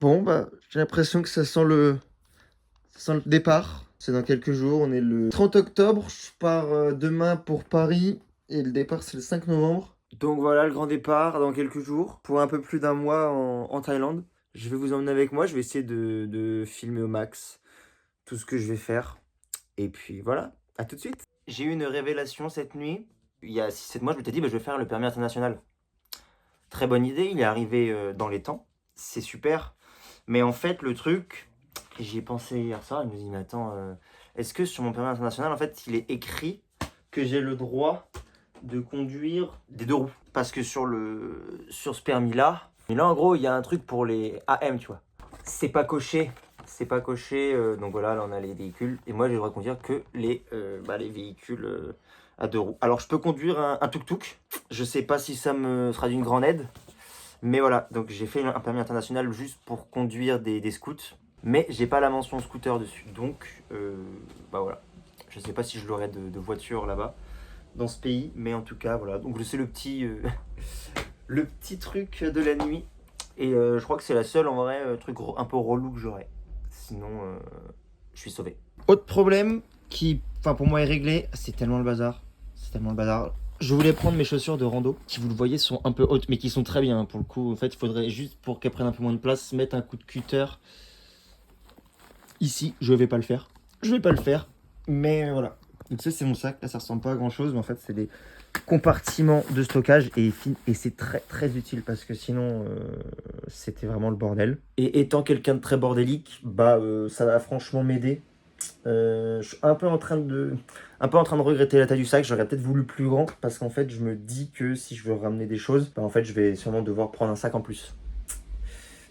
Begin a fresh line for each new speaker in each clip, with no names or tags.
Bon, bah, j'ai l'impression que ça sent le départ. C'est dans quelques jours, on est le 30 octobre. Je pars demain pour Paris et le départ, c'est le 5 novembre. Donc voilà, le grand départ dans quelques jours pour un peu plus d'un mois en Thaïlande. Je vais vous emmener avec moi, je vais essayer de filmer au max tout ce que je vais faire. Et puis voilà, à tout de suite. J'ai eu une révélation cette nuit. Il y a 6-7 mois, je m'étais dit, bah, je vais faire le permis international. Très bonne idée, il est arrivé dans les temps. C'est super. Mais en fait, le truc, j'y ai pensé hier soir, je me dis, mais attends, est-ce que sur mon permis international, en fait, il est écrit que j'ai le droit de conduire des deux roues? Parce que sur ce permis-là, en gros, il y a un truc pour les AM, tu vois. C'est pas coché. C'est pas coché. Donc voilà, là, on a les véhicules. Et moi, j'ai le droit de conduire que les véhicules à deux roues. Alors, je peux conduire un tuk-tuk. Je sais pas si ça me sera d'une grande aide. Mais voilà, donc j'ai fait un permis international juste pour conduire des scouts. Mais j'ai pas la mention scooter dessus. Donc, bah voilà. Je sais pas si je l'aurai de voiture là-bas, dans ce pays. Mais en tout cas, voilà. Donc c'est le petit, le petit truc de la nuit. Et je crois que c'est la seule, en vrai, truc un peu relou que j'aurai. Sinon, je suis sauvé. Autre problème qui, enfin pour moi est réglé, c'est tellement le bazar. C'est tellement le bazar. Je voulais prendre mes chaussures de rando, qui vous le voyez sont un peu hautes, mais qui sont très bien pour le coup. En fait, il faudrait juste, pour qu'elles prennent un peu moins de place, mettre un coup de cutter ici. Je vais pas le faire. Je vais pas le faire. Mais voilà. Donc ça c'est mon sac. Là ça ressemble pas à grand chose, mais en fait c'est des compartiments de stockage et c'est très très utile parce que sinon c'était vraiment le bordel. Et étant quelqu'un de très bordélique, bah ça va franchement m'aider. Je suis un peu en train de regretter la taille du sac. J'aurais peut-être voulu plus grand parce qu'en fait je me dis que si je veux ramener des choses, bah en fait je vais sûrement devoir prendre un sac en plus.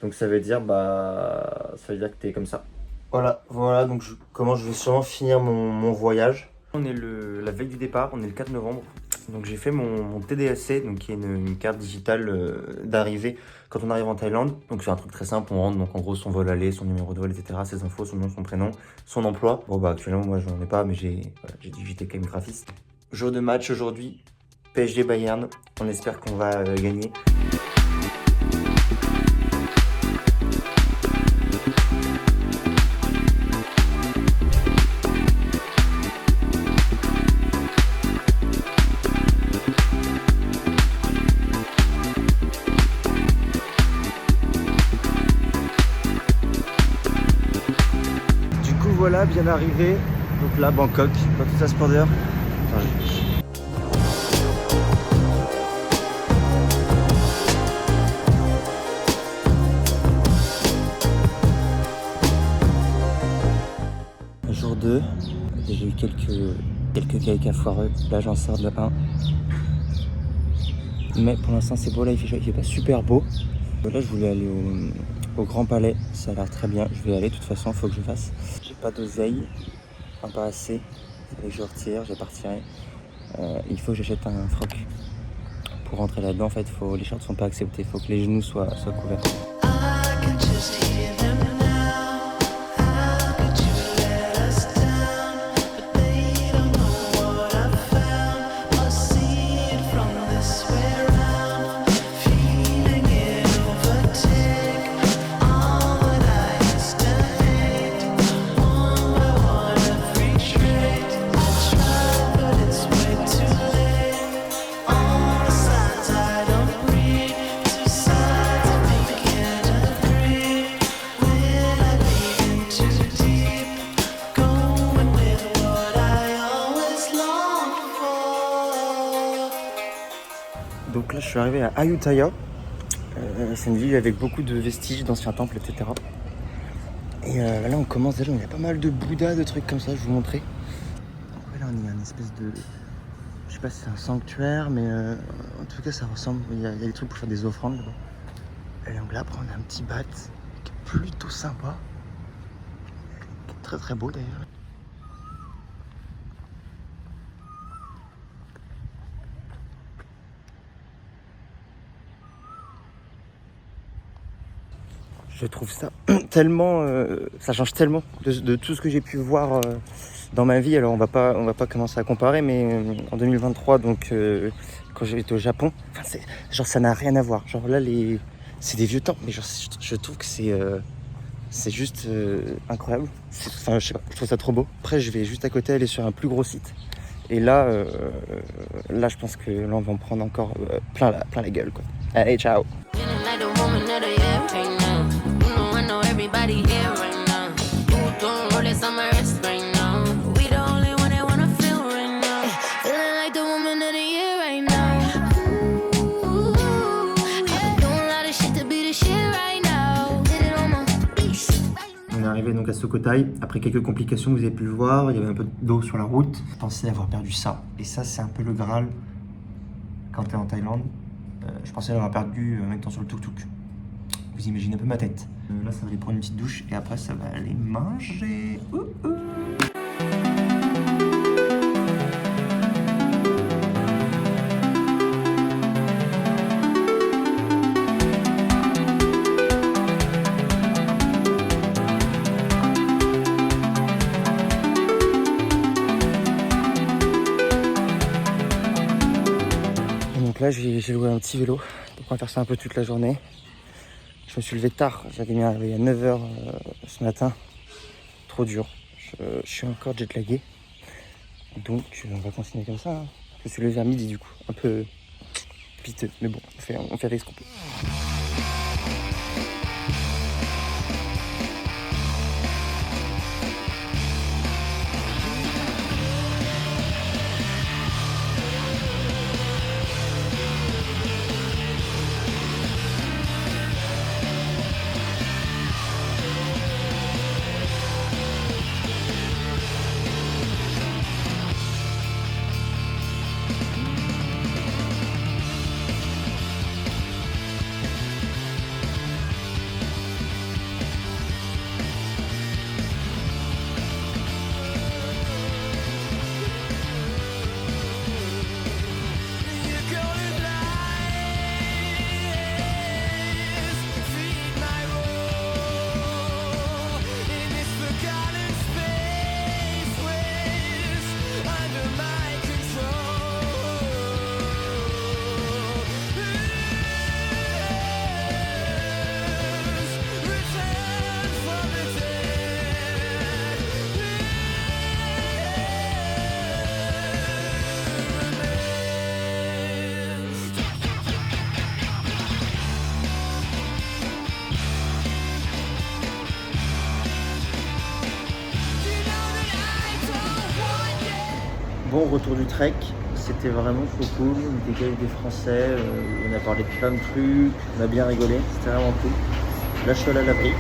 Donc ça veut dire que t'es comme ça. Voilà, donc comment je vais sûrement finir mon voyage. On est la veille du départ, on est le 4 novembre. Donc j'ai fait mon TDSC, donc qui est une carte digitale d'arrivée quand on arrive en Thaïlande. Donc c'est un truc très simple, on rentre donc en gros son vol aller, son numéro de vol, etc. Ses infos, son nom, son prénom, son emploi. Bon bah actuellement moi j'en ai pas, mais j'ai dit que j'étais quand même graphiste. Jour de match aujourd'hui, PSG Bayern, on espère qu'on va gagner. Du coup voilà, bien arrivé. Donc là, Bangkok, dans toute sa splendeur. Enfin, jour 2, j'ai eu quelques caïcas foireux. Là j'en sors de 1. Mais pour l'instant c'est beau, là il fait pas super beau. Là je voulais aller au Grand Palais, ça a l'air très bien. Je vais aller de toute façon, il faut que je fasse. J'ai pas d'oseille, enfin pas assez. Il faut que je retire, je partirai. Il faut que j'achète un froc. Pour rentrer là-dedans, en fait, les shorts sont pas acceptés, il faut que les genoux soient couverts. Donc là je suis arrivé à Ayutthaya. C'est une ville avec beaucoup de vestiges d'anciens temples, etc. Et là on commence déjà, il y a pas mal de Bouddhas, de trucs comme ça, je vais vous montrer. Donc ouais, là on est un espèce de... Je sais pas si c'est un sanctuaire, mais en tout cas ça ressemble, il y a des trucs pour faire des offrandes là-bas. Et donc là après on a un petit bat qui est plutôt sympa. Qui est très très beau d'ailleurs. Je trouve ça tellement, ça change tellement de tout ce que j'ai pu voir dans ma vie. Alors on va pas commencer à comparer, mais en 2023, donc quand j'étais au Japon, enfin, genre ça n'a rien à voir. Genre là
c'est des vieux temples, mais genre, je trouve que c'est juste incroyable. Enfin, je sais pas, je trouve ça trop beau. Après, je vais juste à côté aller sur un plus gros site. Et là, je pense que là, on va en prendre encore plein la gueule, quoi. Allez, ciao. On est arrivé donc à Sukhothai. Après quelques complications, vous avez pu le voir, il y avait un peu d'eau sur la route. Je pensais avoir perdu ça. Et ça, c'est un peu le Graal quand t'es en Thaïlande. Je pensais l'avoir perdu en étant sur le tuk-tuk. Vous imaginez un peu ma tête. Là, ça va aller prendre une petite douche et après, ça va aller manger. Donc là, j'ai loué un petit vélo pour pouvoir faire ça un peu toute la journée. Je me suis levé tard, j'avais mis un réveil à 9h ce matin. Trop dur, je suis encore jetlagué. Donc on va continuer comme ça. Hein. Je me suis levé à midi du coup, un peu piteux, mais bon, on fait avec ce qu'on peut. Bon retour du trek, c'était vraiment trop cool, on était avec des Français, on a parlé de plein de trucs, on a bien rigolé, c'était vraiment cool. Là je suis allé à l'abri.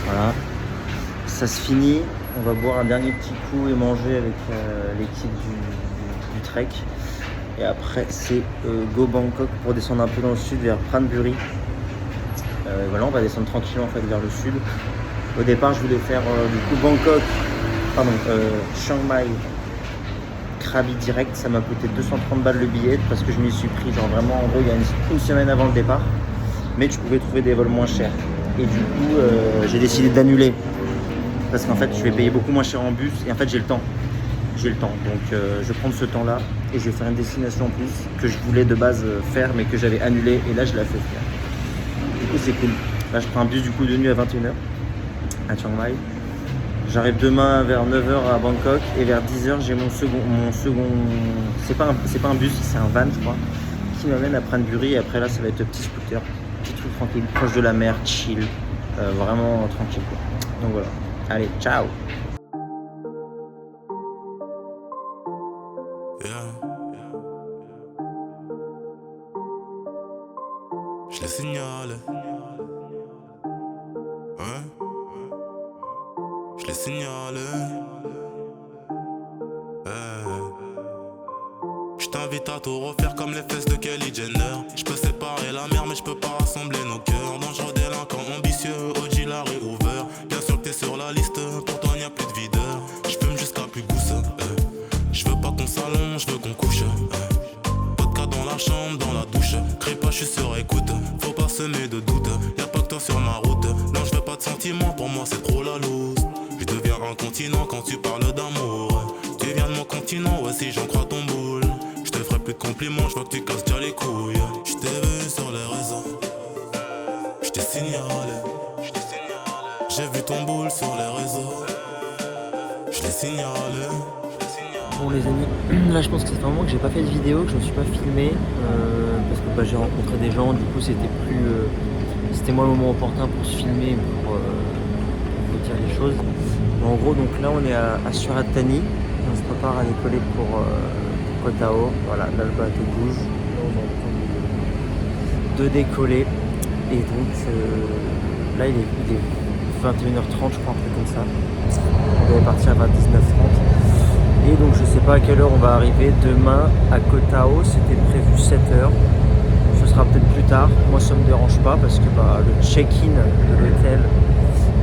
Voilà, ça se finit, on va boire un dernier petit coup et manger avec l'équipe du trek. Et après c'est go Bangkok pour descendre un peu dans le sud vers Pranbury. Voilà, on va descendre tranquillement en fait vers le sud. Au départ je voulais faire du coup Bangkok. Chiang Mai Krabi direct, ça m'a coûté 230 balles le billet parce que je m'y suis pris genre vraiment en gros il y a une semaine avant le départ, mais tu pouvais trouver des vols moins chers et du coup j'ai décidé d'annuler parce qu'en fait je vais payer beaucoup moins cher en bus et en fait j'ai le temps donc je vais prendre ce temps là et je vais faire une destination en plus que je voulais de base faire mais que j'avais annulé et là je la fais faire. Du coup c'est cool, là je prends un bus du coup de nuit à 21h à Chiang Mai. J'arrive demain vers 9h à Bangkok et vers 10h j'ai mon second c'est pas un bus, c'est un van je crois, qui m'amène à Pranbury et après là ça va être un petit scooter, petit truc tranquille, proche de la mer, chill, vraiment tranquille quoi. Donc voilà, allez, ciao.
Je les signale. Je les signale. Je t'invite à tout refaire comme les fesses de Kylie Jenner. Je peux séparer la mer mais je peux pas rassembler nos cœurs. Dangereux délinquant ambitieux, OG Larry Hoover. Bien sûr que t'es sur la liste, pour toi n'y a plus de videur. Je fume jusqu'à plus gousse. Je veux pas qu'on s'allonge, je veux qu'on couche. Pas de cas dans la chambre, dans la douche. Crie pas, je suis sur écoute. Faut pas semer de doute. Y'a pas que toi sur ma route. Non, je veux pas de sentiments, pour moi c'est trop la loose. Je deviens incontinent quand tu parles d'amour. Tu viens de mon continent, ouais si j'en crois ton boule. Je te ferai plus de compliments, je vois que tu casses déjà les couilles. Je t'ai vu sur les signalé. J'ai vu ton boule sur les réseaux. Je l'ai signalé.
Bon les amis, là je pense que ça fait un moment que j'ai pas fait de vidéo, que je me suis pas filmé parce que j'ai rencontré des gens, du coup c'était moi le moment opportun pour se filmer, pour vous dire les choses. En gros donc là on est à Surat Thani, on se prépare à décoller pour Koh Tao, voilà là le bateau bouge, on est en train de décoller et donc là il est 21h30 je crois, un truc comme ça, on devait partir à 29h30. Et donc je sais pas à quelle heure on va arriver demain à Koh Tao, c'était prévu 7h, ce sera peut-être plus tard, moi ça me dérange pas parce que le check-in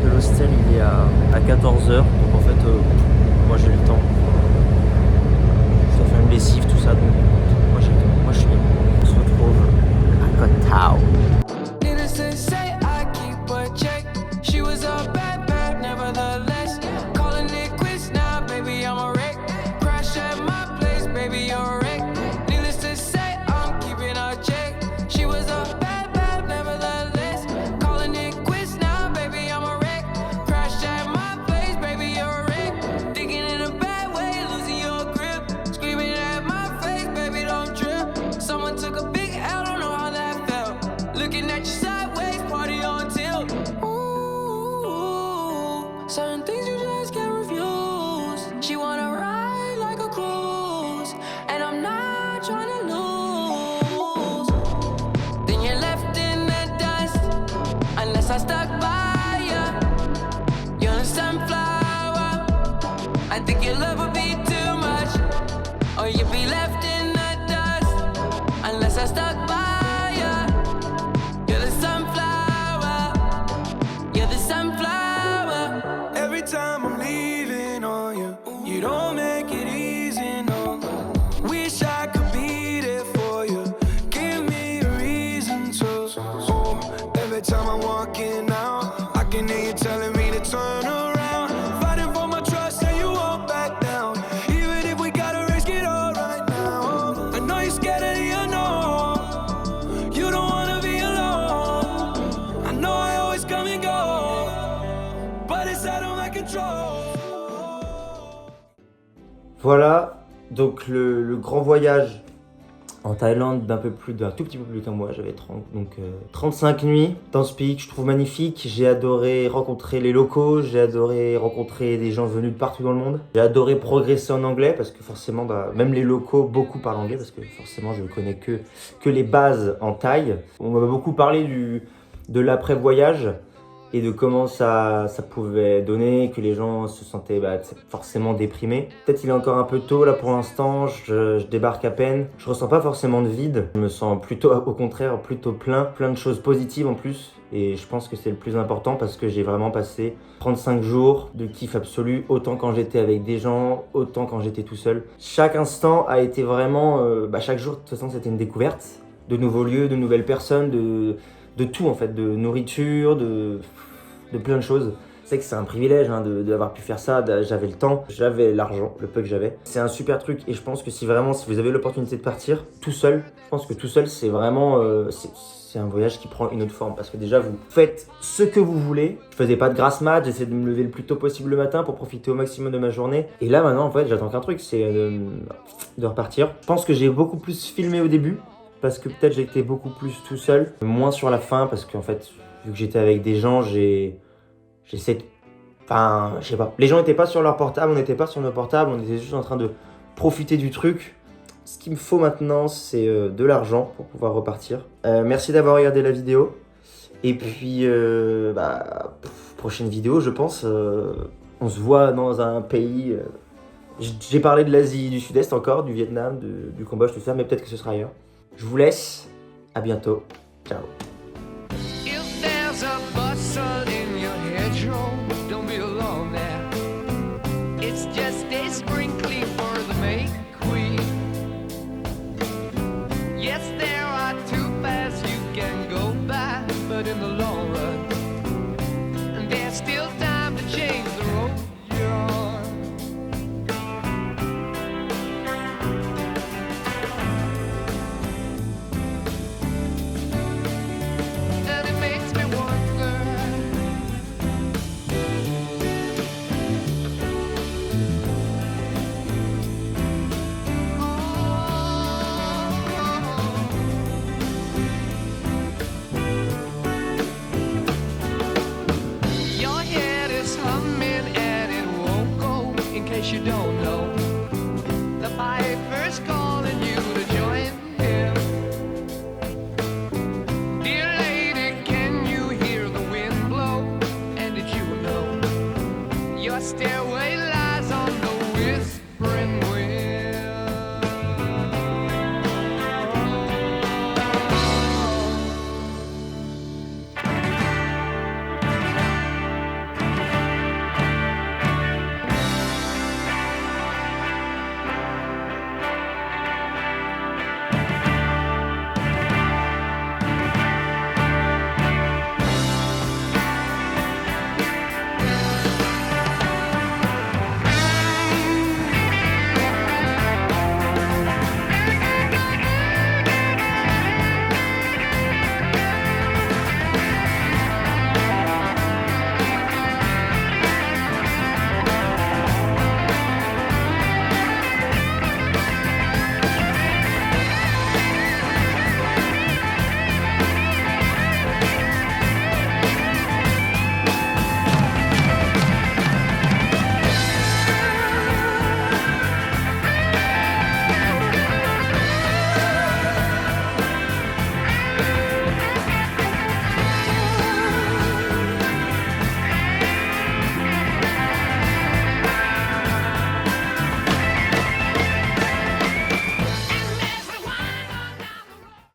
de l'hostel il est à 14h, donc en fait moi j'ai le temps, je dois faire une lessive tout ça, donc moi j'ai le temps, moi je suis libre. On se retrouve à Koh Tao.
Certain things you just can't refuse. She wanna ride like a cruise, and I'm not trying to lose. Then you're left in the dust, unless I stuck by you. You're a sunflower. I think your love would be too much, or you'd be left in the dust, unless I stuck by you. You're the sunflower. You're the sunflower. Every time I'm leaving on you, you don't make it easy, no. Wish I could be there for you. Give me a reason to. Oh, every time I'm walking out, I can hear you telling me to turn around. Fighting for my trust and you won't back down. Even if we gotta risk it all right now. I know you're scared of the unknown. You don't wanna be alone. I know I always come and go, but it's out of my control.
Voilà, donc le grand voyage en Thaïlande d'un tout petit peu plus qu'un mois, j'avais 35 nuits dans ce pays que je trouve magnifique. J'ai adoré rencontrer les locaux, j'ai adoré rencontrer des gens venus de partout dans le monde. J'ai adoré progresser en anglais parce que forcément, même les locaux, beaucoup parlent anglais parce que forcément je ne connais que les bases en thaï. On m'a beaucoup parlé de l'après-voyage et de comment ça pouvait donner, que les gens se sentaient forcément déprimés. Peut-être il est encore un peu tôt là pour l'instant, je débarque à peine. Je ressens pas forcément de vide, je me sens plutôt, au contraire, plutôt plein de choses positives en plus. Et je pense que c'est le plus important parce que j'ai vraiment passé 35 jours de kiff absolu, autant quand j'étais avec des gens, autant quand j'étais tout seul. Chaque instant a été vraiment, chaque jour de toute façon c'était une découverte, de nouveaux lieux, de nouvelles personnes, de tout en fait, de nourriture, de plein de choses. C'est que c'est un privilège d'avoir pu faire ça, j'avais le temps, j'avais l'argent, le peu que j'avais. C'est un super truc et je pense que si vous avez l'opportunité de partir tout seul, je pense que tout seul c'est vraiment, c'est un voyage qui prend une autre forme parce que déjà vous faites ce que vous voulez. Je faisais pas de grasse mat, j'essaie de me lever le plus tôt possible le matin pour profiter au maximum de ma journée. Et là maintenant en fait j'attends qu'un truc, c'est de repartir. Je pense que j'ai beaucoup plus filmé au début parce que peut-être j'étais beaucoup plus tout seul, moins sur la fin parce qu'en fait vu que j'étais avec des gens, j'essaie de... Enfin, je sais pas. Les gens n'étaient pas sur leur portable, on n'était pas sur nos portables, on était juste en train de profiter du truc. Ce qu'il me faut maintenant, c'est de l'argent pour pouvoir repartir. Merci d'avoir regardé la vidéo. Et puis, prochaine vidéo, je pense, on se voit dans un pays... J'ai parlé de l'Asie du Sud-Est encore, du Vietnam, du Cambodge, tout ça, mais peut-être que ce sera ailleurs. Je vous laisse. À bientôt. Ciao.